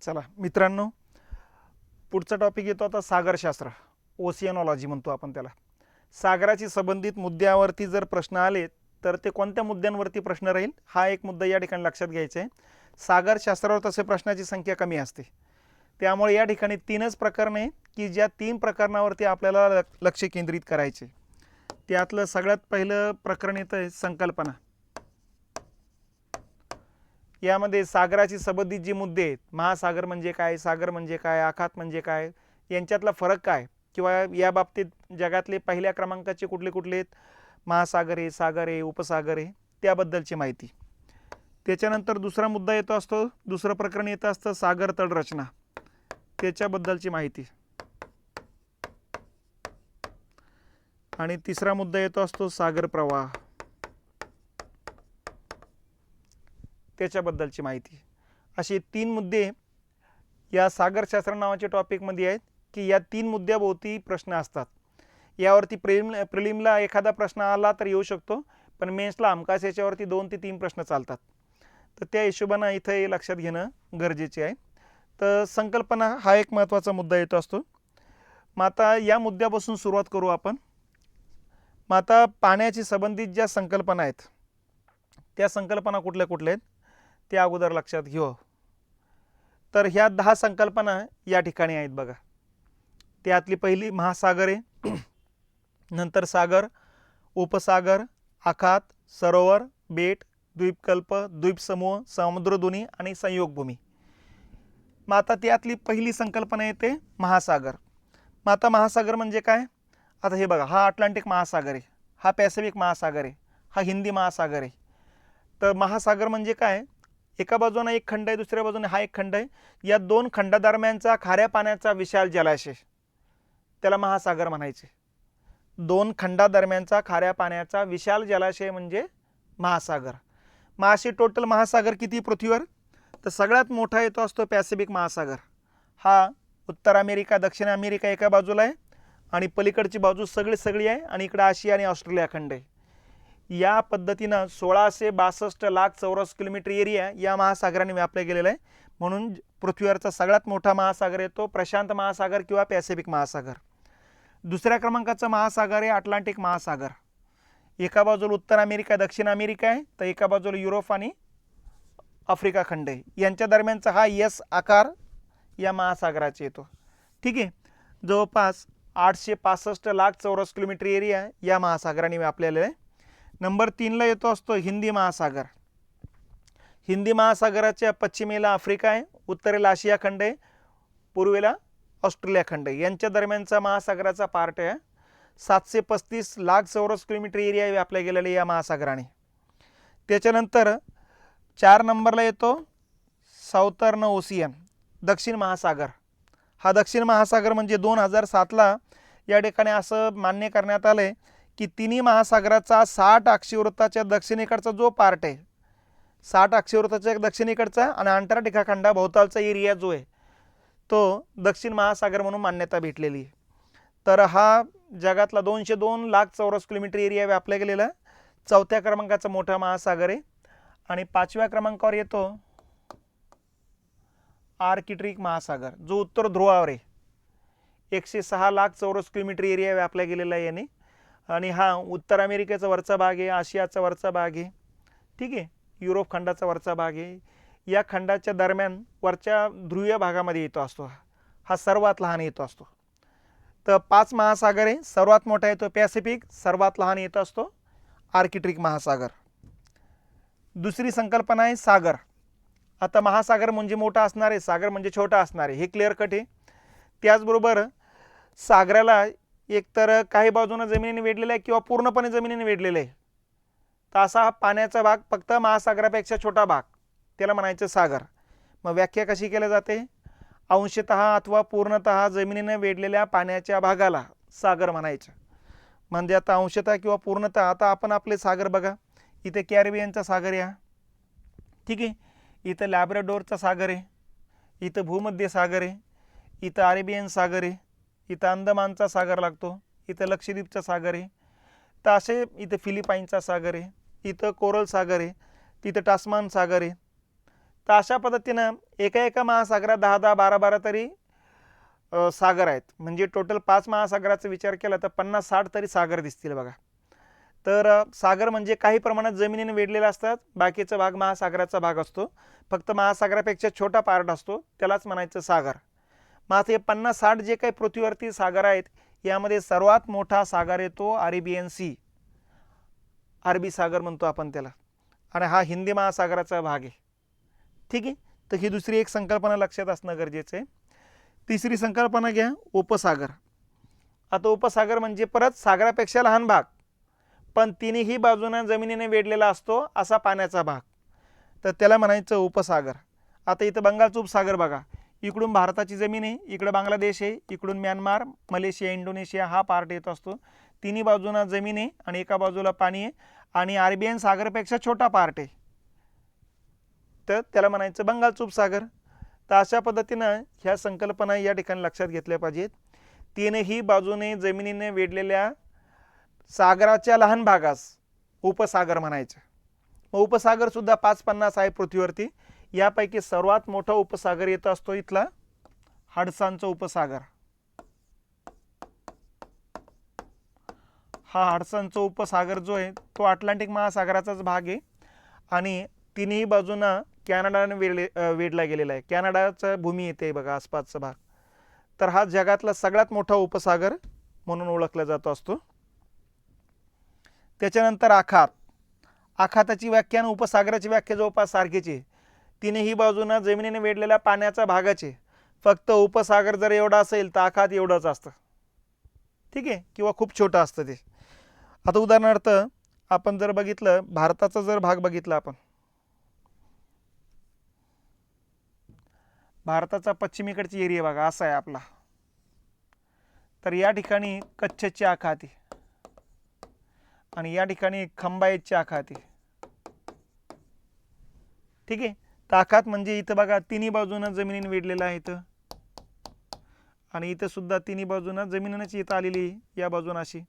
चला मित्रांनो, पुढचा टॉपिक येतो आता सागरशास्त्र, ओशियनॉलॉजी म्हणतो आपण त्याला. सागराशी संबंधित मुद्द्यावरती जर प्रश्न आले तर ते कोणत्या मुद्द्यांवरती प्रश्न राहील हा एक मुद्दा या ठिकाणी लक्षात घ्यायचा आहे. सागरशास्त्रावर तसे प्रश्नाची संख्या कमी असते, त्यामुळे या ठिकाणी 3च प्रकरणे की ज्या 3 प्रकरणावरती आपल्याला लक्ष केंद्रित करायचे. त्यातलं सगळ्यात पहिलं प्रकरण येतं संकल्पना. यामध्ये सागराशी संबंधित जी मुद्दे आहेत, महासागर म्हणजे काय, सागर म्हणजे काय, आखात म्हणजे काय, यांच्यातला फरक काय, किंवा या बाबतीत जगातले पहिल्या क्रमांकाचे कुठले कुठले आहेत, महासागर आहे, सागर आहे, उपसागर आहे, त्याबद्दलची माहिती. त्याच्यानंतर दुसरा मुद्दा येतो असतो, दुसरं प्रकरण येतं असतं सागर तळरचना, त्याच्याबद्दलची माहिती. आणि तिसरा मुद्दा येतो असतो सागर प्रवाह, त्याच्याबद्दलची माहिती. असे 3 मुद्दे या सागरशास्त्र नावाच्या टॉपिकमध्ये आहेत की या 3 मुद्द्याभोवती प्रश्न असतात. यावरती प्रिलिमला एखादा प्रश्न आला तर येऊ शकतो, पण मेन्सला हमखास याच्यावरती 2 ते 3 प्रश्न चालतात. तर त्या हिशोबानं इथं हे लक्षात घेणं गरजेचे आहे. तर संकल्पना हा एक महत्त्वाचा मुद्दा येतो असतो. मग आता या मुद्द्यापासून सुरुवात करू आपण. मग आता पाण्याशी संबंधित ज्या संकल्पना आहेत त्या संकल्पना कुठल्या कुठल्या आहेत ते अगोदर लक्षात घेऊ. तर ह्या 10 संकल्पना या ठिकाणी आहेत बघा. त्यातली पहिली महासागर आहे, नंतर सागर, उपसागर, आखात, सरोवर, बेट, द्वीपकल्प, द्वीपसमूह, समुद्रधुनी आणि संयोगभूमी. मग आता त्यातली पहिली संकल्पना येते महासागर. मग आता महासागर म्हणजे काय? आता हे बघा, हा अटलांटिक महासागर आहे, हा पॅसिफिक महासागर आहे, हा हिंदी महासागर आहे. तर महासागर म्हणजे काय? एका बाजूने एक खंड आहे, दुसऱ्या बाजूने हा एक खंड आहे. या 2 खंडादरम्यानचा खाऱ्या पाण्याचा विशाल जलाशय, त्याला महासागर म्हणायचे. 2 खंडादरम्यानचा खाऱ्या पाण्याचा विशाल जलाशय म्हणजे महासागर. मग असे टोटल महासागर किती पृथ्वीवर? तर सगळ्यात मोठा येतो असतो पॅसिफिक महासागर. हा उत्तर अमेरिका, दक्षिण अमेरिका एका बाजूला आहे आणि पलीकडची बाजू सगळी आहे आणि इकडे आशिया आणि ऑस्ट्रेलिया खंड आहे. या पद्धतीनं 1662 लाख चौरस किलोमीटर एरिया या महासागराने व्यापला गेलेला आहे. म्हणून पृथ्वीवरचा सगळ्यात मोठा महासागर येतो प्रशांत महासागर किंवा पॅसिफिक महासागर. दुसऱ्या क्रमांकाचा महासागर आहे अटलांटिक महासागर. एका बाजूला उत्तर अमेरिका, दक्षिण अमेरिका आहे, तर एका बाजूला युरोप आणि आफ्रिका खंड आहे. यांच्या दरम्यानचा हा एस आकार या महासागराचा येतो. ठीक आहे. जवळपास 865 लाख चौरस किलोमीटर एरिया या महासागराने व्यापलेला आहे. नंबर 3ला येतो असतो हिंदी महासागर. हिंदी महासागराच्या पश्चिमेला आफ्रिका आहे, उत्तरेला आशिया खंड आहे, पूर्वेला ऑस्ट्रेलिया खंड आहे. यांच्या दरम्यानचा महासागराचा पार्ट आहे. 735 लाख चौरस किलोमीटर एरिया व्यापला गेलेला या महासागराने. त्याच्यानंतर 4 नंबरला येतो साऊथर्न ओशियन, दक्षिण महासागर. हा दक्षिण महासागर म्हणजे 2007ला या ठिकाणी असं मान्य करण्यात आलं आहे की तिन्ही महासागराचा 60 अक्षवृत्ताच्या दक्षिणेकडचा जो पार्ट आहे, 60 अक्षवृत्ताच्या दक्षिणेकडचा आणि अंटार्क्टिका खंडाभोवतालचा एरिया जो आहे तो दक्षिण महासागर म्हणून मान्यता भेटलेली आहे. तर हा जगातला 202 लाख चौरस किलोमीटर एरिया व्यापला गेलेला 4थ्या क्रमांकाचा मोठा महासागर आहे. आणि 5व्या क्रमांकावर येतो आर्कटिक महासागर, जो उत्तर ध्रुवावर आहे. 106 लाख चौरस किलोमीटर एरिया व्यापला गेलेला आहे याने. आणि हा उत्तर अमेरिकेचा वरचा भाग आहे, आशियाचा वरचा भाग आहे, ठीक आहे, युरोप खंडाचा वरचा भाग आहे. या खंडाच्या दरम्यान वरच्या ध्रुवीय भागामध्ये येतो असतो. हा सर्वात लहान येतो असतो. तर 5 महासागर आहे. सर्वात मोठा येतो पॅसिफिक, सर्वात लहान येतो असतो आर्कटिक महासागर. दुसरी संकल्पना आहे सागर. आता महासागर म्हणजे मोठा असणार आहे, सागर म्हणजे छोटा असणार आहे, हे क्लिअर कट आहे. त्याचबरोबर सागराला एकतर काही बाजूने जमिनीने वेढलेला आहे किंवा पूर्णपणे जमिनीने वेढलेला आहे. तर असा हा पाण्याचा भाग फक्त महासागरापेक्षा छोटा भाग, त्याला म्हणायचं सागर. मग व्याख्या कशी केली जाते? अंशतः अथवा पूर्णतः जमिनीने वेढलेल्या पाण्याच्या भागाला सागर म्हणायचं. म्हणजे आता अंशतः किंवा पूर्णतः, आता आपण आपले सागर बघा, इथे कॅरिबियनचा सागर आहे, ठीक आहे, इथं लॅब्राडोरचा सागर आहे, इथं भूमध्य सागर आहे, इथं अरेबियन सागर आहे, इथं अंदमानचा सागर लागतो, इथं लक्षद्वीपचा सागर आहे, तर असे इथं फिलिपाईनचा सागर आहे, इथं कोरल सागर आहे, तिथं टास्मान सागर आहे. तर अशा पद्धतीनं एका महासागरात 10-10, 12-12 तरी सागर आहेत. म्हणजे टोटल 5 महासागराचा विचार केला तर 50-60 तरी सागर दिसतील बघा. तर सागर म्हणजे काही प्रमाणात जमिनीने वेढलेले असतात, बाकीचा भाग महासागराचा भाग असतो. फक्त महासागरापेक्षा छोटा पार्ट असतो, त्यालाच म्हणायचं सागर. मग आता हे 50-60 जे काही पृथ्वीवरती सागर आहेत, यामध्ये सर्वात मोठा सागर येतो अरेबियन सी, अरबी सागर म्हणतो आपण त्याला, आणि हा हिंदी महासागराचा भाग आहे. ठीक आहे. तर ही दुसरी एक संकल्पना लक्षात असणं गरजेचं आहे. तिसरी संकल्पना घ्या, उपसागर. आता उपसागर म्हणजे परत सागरापेक्षा लहान भाग, पण तिन्ही बाजूने जमिनीने वेढलेला असतो असा पाण्याचा भाग, तर त्याला म्हणायचं उपसागर. आता इथं बंगालचा उपसागर बघा, इकडून भारताची जमीन आहे, इकडे बांगलादेश आहे, इकडून म्यानमार, मलेशिया, इंडोनेशिया हा पार्ट येत असतो. तिन्ही बाजूना जमीन आहे आणि एका बाजूला पाणी आहे, आणि अरेबियन सागरपेक्षा छोटा पार्ट आहे, तर त्याला म्हणायचं बंगालचा उपसागर. तर अशा पद्धतीनं ह्या संकल्पना या ठिकाणी लक्षात घेतल्या पाहिजेत. तीनही बाजूने जमिनीने वेढलेल्या सागराच्या लहान भागास उपसागर म्हणायचं. मग उपसागर सुद्धा 5-50 आहे पृथ्वीवरती. यापैकी सर्वात मोठा उपसागर येत असतो इथला हडसनचा उपसागर. हा हडसनचा उपसागर जो आहे तो अटलांटिक महासागराचाच भाग आहे, आणि तिन्ही बाजूंना कॅनडाने वेढला गेलेला आहे. कॅनडाचा भूमी येते बघा आसपासचा भाग. तर हा जगातला सगळ्यात मोठा उपसागर म्हणून ओळखला जातो असतो. त्याच्यानंतर आखात. आखाताची व्याख्या आणि उपसागराची व्याख्या जवळपास सारखीच आहे. तिन्ही बाजूंना जमिनीने वेढलेल्या पाण्याचा भागाचे, फक्त उपसागर जर एवढा असेल तर आखात एवढंच असतं. ठीक आहे, किंवा खूप छोटं असतं ते. आता उदाहरणार्थ आपण जर बघितलं, भारताचा जर भाग बघितला आपण, भारताचा पश्चिमेकडची एरिया बघा असा आहे आपला. तर या ठिकाणी कच्छची आखात आहे आणि या ठिकाणी खंबायतची आखात आहे. ठीक आहे. तर आखात म्हणजे इथं बघा तिन्ही बाजूनं जमिनीने वेढलेलं आहे इथं, आणि इथं सुद्धा तिन्ही बाजूनं जमिनीनेच इथं आलेली या बाजूनं अशी.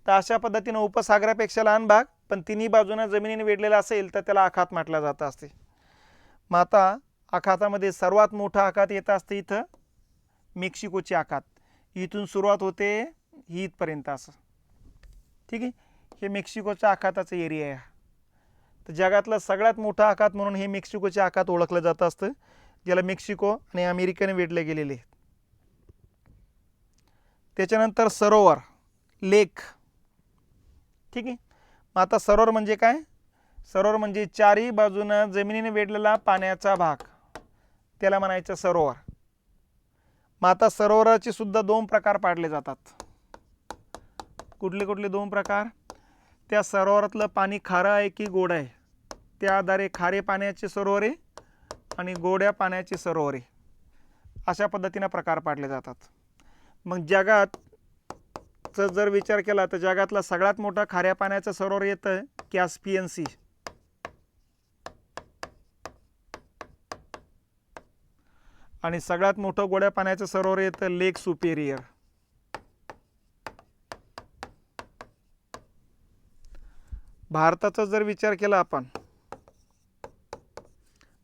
तर अशा पद्धतीनं उपसागरापेक्षा लहान भाग पण तिन्ही बाजूनं जमिनीने वेढलेला असेल तर त्याला आखात म्हटलं जातं असते. मग आता आखातामध्ये सर्वात मोठा आखात येत असते इथं मेक्सिकोची आखात. इथून सुरुवात होते ही इथपर्यंत असं. ठीक आहे. हे मेक्सिकोच्या आखाताचं एरिया आहे. तर जगातलं सगळ्यात मोठं आखात म्हणून हे मेक्सिकोचे आखात ओळखलं जात असतं, ज्याला मेक्सिको आणि अमेरिकेने वेढले गेलेले. त्याच्यानंतर सरोवर, लेक. ठीक आहे. मग आता सरोवर म्हणजे काय? सरोवर म्हणजे चारही बाजूनं जमिनीने वेढलेला पाण्याचा भाग, त्याला म्हणायचं सरोवर. मग आता सरोवराचे सुद्धा 2 प्रकार पाडले जातात. कुठले कुठले 2 प्रकार? त्या सरोवरातलं पाणी खारं आहे की गोड आहे, त्या आधारे खारे पाण्याचे सरोवर आहे आणि गोड्या पाण्याचे सरोवर आहे, अशा पद्धतीने प्रकार पाडले जातात. मग जगात जर विचार केला तर जगातला सगळ्यात मोठा खाऱ्या पाण्याचं सरोवर येतं कॅस्पियन सी, आणि सगळ्यात मोठं गोड्या पाण्याचं सरोवर येतं लेक सुपेरियर. भारताचा जर विचार केला आपण,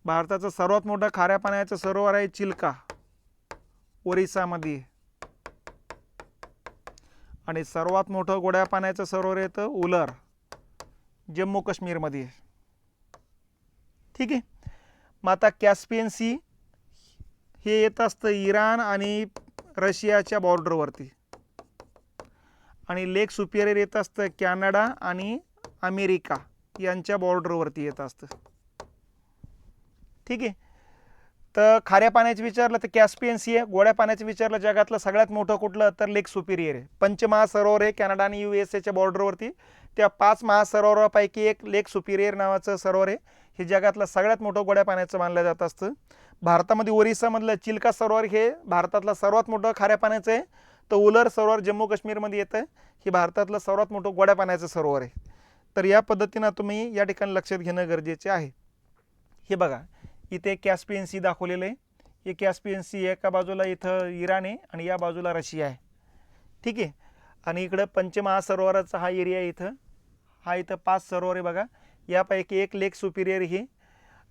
भारताचं सर्वात मोठं खाऱ्या पाण्याचं सरोवर आहे चिल्का, ओरिसामध्ये, आणि सर्वात मोठं गोड्या पाण्याचं सरोवर येतं उलर, जम्मू काश्मीरमध्ये. ठीक आहे. मग आता कॅस्पियन सी हे येत असतं इराण आणि रशियाच्या बॉर्डरवरती, आणि लेक सुपेरियर येत असतं कॅनडा आणि अमेरिका यांच्या बॉर्डरवरती येत असतं. ठीक आहे. तर खाऱ्या पाण्याचं विचारलं तर कॅस्पियन सी आहे, गोड्या पाण्याचं विचारलं जगातलं सगळ्यात मोठं कुठलं तर लेक सुपेरियर आहे. पंचमहासरोवर आहे कॅनडा आणि USA बॉर्डरवरती. त्या 5 महासरोवरापैकी एक लेक सुपेरियर नावाचं सरोवर आहे. हे जगातलं सगळ्यात मोठं गोड्या पाण्याचं मानलं जात असतं. भारतामध्ये ओरिसामधलं चिल्का सरोवर हे भारतातलं सर्वात मोठं खाऱ्या पाण्याचं आहे. तर उलर सरोवर जम्मू काश्मीरमध्ये येतं, हे भारतातलं सर्वात मोठं गोड्या पाण्याचं सरोवर आहे. तर या पद्धतीनं तुम्ही या ठिकाणी लक्षात घेणं गरजेचे आहे. हे बघा इथे कॅस्पियन सी दाखवलेलं आहे. हे कॅस्पियन सी एका बाजूला इथं इराण आहे आणि या बाजूला रशिया आहे. ठीक आहे. आणि इकडं पंचमहासरोवराचा हा एरिया आहे. इथं 5 सरोवर आहे बघा. यापैकी एक लेक सुपेरियर ही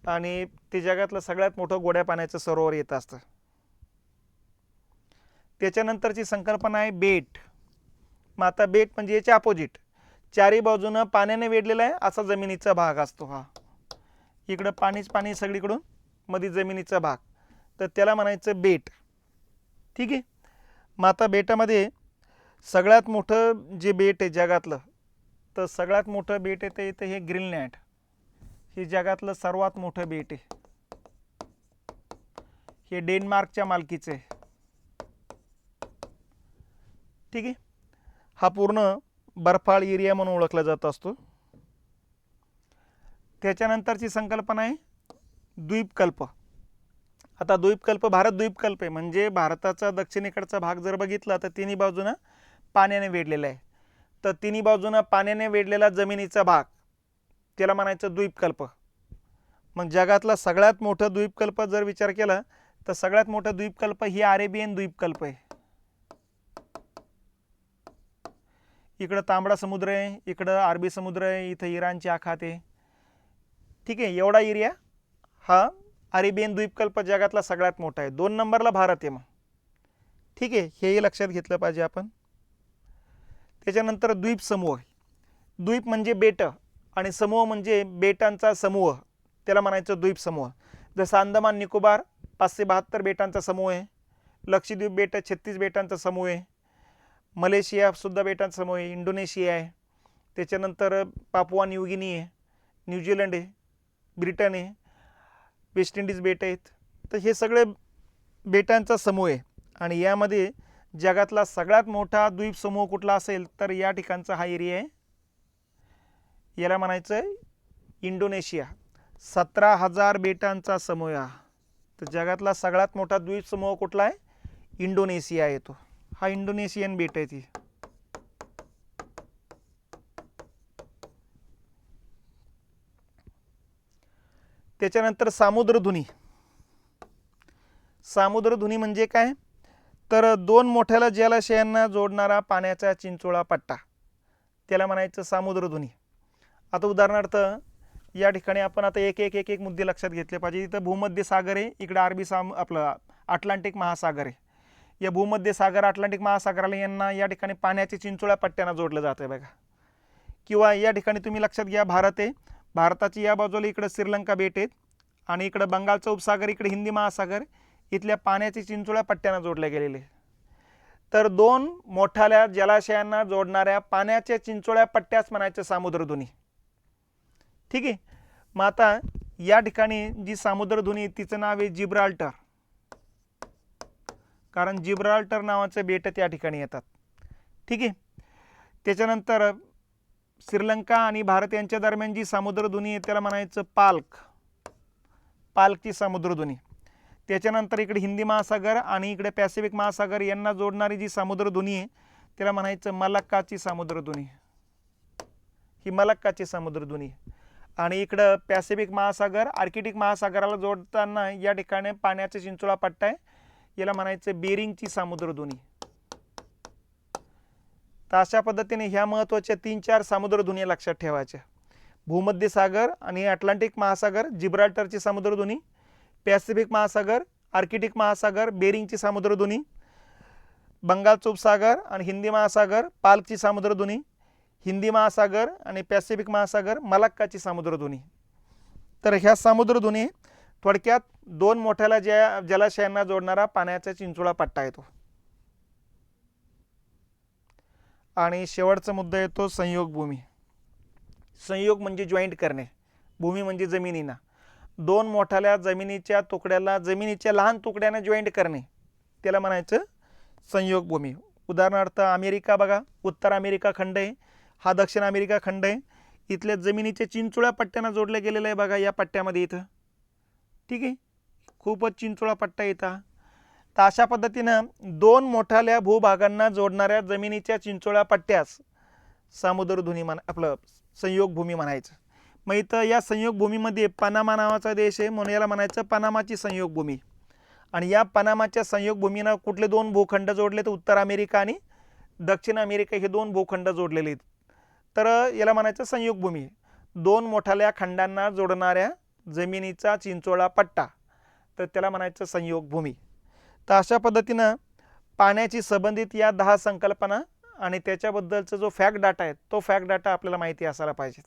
आणि ते जगातलं सगळ्यात मोठं गोड्या पाण्याचं सरोवर येत असतं. त्याच्यानंतरची संकल्पना आहे बेट. मग आता बेट म्हणजे याच्या अपोजिट, चारी बाजूनं पाण्याने वेढलेला आहे असा जमिनीचा भाग असतो. हा इकडं पाणीच पाणी सगळीकडून, मध्ये जमिनीचा भाग, तर त्याला म्हणायचं बेट. ठीक आहे. मग आता बेटामध्ये सगळ्यात मोठं जे बेट आहे जगातलं, तर सगळ्यात मोठं बेट आहे ते इथं हे ग्रीनलँड. हे जगातलं सर्वात मोठं बेट आहे. हे डेन्मार्कच्या मालकीचं आहे. ठीक आहे. हा पूर्ण बर्फाळ एरिया म्हणून ओळखला जात असतो. त्याच्यानंतरची संकल्पना आहे द्वीपकल्प. आता द्वीपकल्प, भारत द्वीपकल्प आहे म्हणजे भारताचा दक्षिणेकडचा भाग जर बघितला तर तिन्ही बाजूनं पाण्याने वेढलेला आहे. तर तिन्ही बाजूनं पाण्याने वेढलेला जमिनीचा भाग, त्याला म्हणायचं द्वीपकल्प. मग जगातला सगळ्यात मोठं द्वीपकल्प जर विचार केला तर सगळ्यात मोठं द्वीपकल्प ही अरेबियन द्वीपकल्प आहे. इकडं तांबडा समुद्र आहे, इकडं अरबी समुद्र आहे, इथं इराणची आखात आहे. ठीक आहे. एवढा एरिया हा अरेबियन द्वीपकल्प जगातला सगळ्यात मोठा आहे. 2 नंबरला भारत आहे. मग ठीक आहे, हेही लक्षात घेतलं पाहिजे आपण. त्याच्यानंतर द्वीप समूह. द्वीप म्हणजे बेट आणि समूह म्हणजे बेटांचा समूह, त्याला म्हणायचं द्वीप समूह. जसं अंदमान निकोबार 572 बेटांचा समूह आहे, लक्षद्वीप बेट 36 बेटांचा समूह आहे, मलेशिया सुद्धा बेटांचा समूह आहे, इंडोनेशिया आहे, त्याच्यानंतर पापुआ न्यूगिनी आहे, न्यूझीलंड आहे, ब्रिटन आहे, वेस्ट इंडिज बेट आहेत. तर हे सगळे बेटांचा समूह आहे. आणि यामध्ये जगातला सगळ्यात मोठा द्वीप समूह कुठला असेल तर या ठिकाणचा हा एरिया आहे, याला म्हणायचं आहे इंडोनेशिया. 17,000 बेटांचा समूह आहे. तर जगातला सगळ्यात मोठा द्वीप समूह कुठला आहे? इंडोनेशिया येतो. हा इंडोनेशियन बेट आहे ती. त्याच्यानंतर सामुद्रधुनी. सामुद्रधुनी म्हणजे काय? तर 2 मोठ्या जलाशयांना जोडणारा पाण्याचा चिंचोळा पट्टा, त्याला म्हणायचं सामुद्रधुनी. आता उदाहरणार्थ या ठिकाणी आपण आता एक एक एक एक मुद्दे लक्षात घेतले पाहिजे. इथं भूमध्य सागर आहे, इकडे आपलं अटलांटिक महासागर आहे. या भूमध्य सागर अटलांटिक महासागराला यांना या ठिकाणी पाण्याच्या चिंचोळ्या पट्ट्यानं जोडलं जातं आहे बघा. किंवा या ठिकाणी तुम्ही लक्षात घ्या, भारत आहे, भारताची या बाजूला इकडं श्रीलंका बेट आहेत आणि इकडं बंगालचा उपसागर, इकडे हिंदी महासागर, इथल्या पाण्याच्या चिंचोळ्या पट्ट्यानं जोडल्या गेलेले. तर 2 मोठ्या जलाशयांना जोडणाऱ्या पाण्याच्या चिंचोळ्या पट्ट्याच म्हणायचं सामुद्रधुनी. ठीक आहे. मग आता या ठिकाणी जी सामुद्रधुनी तिचं नाव आहे जिब्राल्टर, कारण जिब्राल्टर नावाचं बेट त्या ठिकाणी येतात. ठीक आहे. त्याच्यानंतर श्रीलंका आणि भारत यांच्या दरम्यान जी सामुद्रधुनी आहे त्याला म्हणायचं पाल्कची सामुद्रधुनी. त्याच्यानंतर इकडे हिंदी महासागर आणि इकडे पॅसिफिक महासागर यांना जोडणारी जी सामुद्रधुनी आहे त्याला म्हणायचं मलक्काची सामुद्रधुनी. ही मलक्काची सामुद्रधुनी. आणि इकडं पॅसिफिक महासागर आर्किटिक महासागराला जोडताना या ठिकाणी पाण्याचा चिंचोळा पट्टा आहे, याला म्हणायचं बेरिंगची सामुद्रधुनी. तर अशा पद्धतीने ह्या महत्त्वाच्या 3-4 सामुद्रधुनी लक्षात ठेवायच्या. भूमध्य सागर आणि अटलांटिक महासागर, जिब्राल्टरची सामुद्रधुनी, पॅसिफिक महासागर, आर्किटिक महासागर, बेरिंगची सामुद्रधुनी, बंगालचा उपसागर आणि हिंदी महासागर, पाल्कची सामुद्रधुनी, हिंदी महासागर आणि पॅसिफिक महासागर, मलक्काची सामुद्रधुनी. तर ह्या सामुद्रधुनी थोडक्यात 2 मोठ्या जलाशयांना जोडणारा पाण्याचा चिंचोळा पट्टा येतो. आणि शेवटचा मुद्दा येतो संयोग भूमी. संयोग म्हणजे जॉईंट करणे, भूमी म्हणजे जमिनीना. 2 मोठ्या जमिनीच्या तुकड्याला जमिनीच्या लहान तुकड्याने जॉईंट करणे, त्याला म्हणायचं संयोग भूमी. उदाहरणार्थ अमेरिका बघा, उत्तर अमेरिका खंड आहे, हा दक्षिण अमेरिका खंड आहे. इथल्या जमिनीच्या चिंचोळ्या पट्ट्यानं जोडल्या गेलेलं आहे बघा या पट्ट्यामध्ये इथं. ठीक आहे. खूपच चिंचोळा पट्टा येतात. तर अशा पद्धतीनं 2 मोठ्या भूभागांना जोडणाऱ्या जमिनीच्या चिंचोळ्या पट्ट्यास सामुद्रधुनी आपलं संयोग भूमी म्हणायचं. मग इथं या संयोग भूमीमध्ये पनामा नावाचा देश आहे म्हणून याला म्हणायचं पनामाची संयोग भूमी. आणि या पनामाच्या संयोग भूमीनं कुठले 2 भूखंड जोडले तर उत्तर अमेरिका आणि दक्षिण अमेरिका हे 2 भूखंड जोडलेले आहेत. तर याला म्हणायचं संयोग भूमी. 2 मोठ्या खंडांना जोडणाऱ्या जमिनीचा चिंचोळा पट्टा, तर त्याला म्हणायचं संयोग भूमी. तर अशा पद्धतीनं पाण्याची संबंधित या 10 संकल्पना आणि त्याच्याबद्दलचा जो फॅक्ट डाटा आहे तो फॅक्ट डाटा आपल्याला माहिती असायला पाहिजे.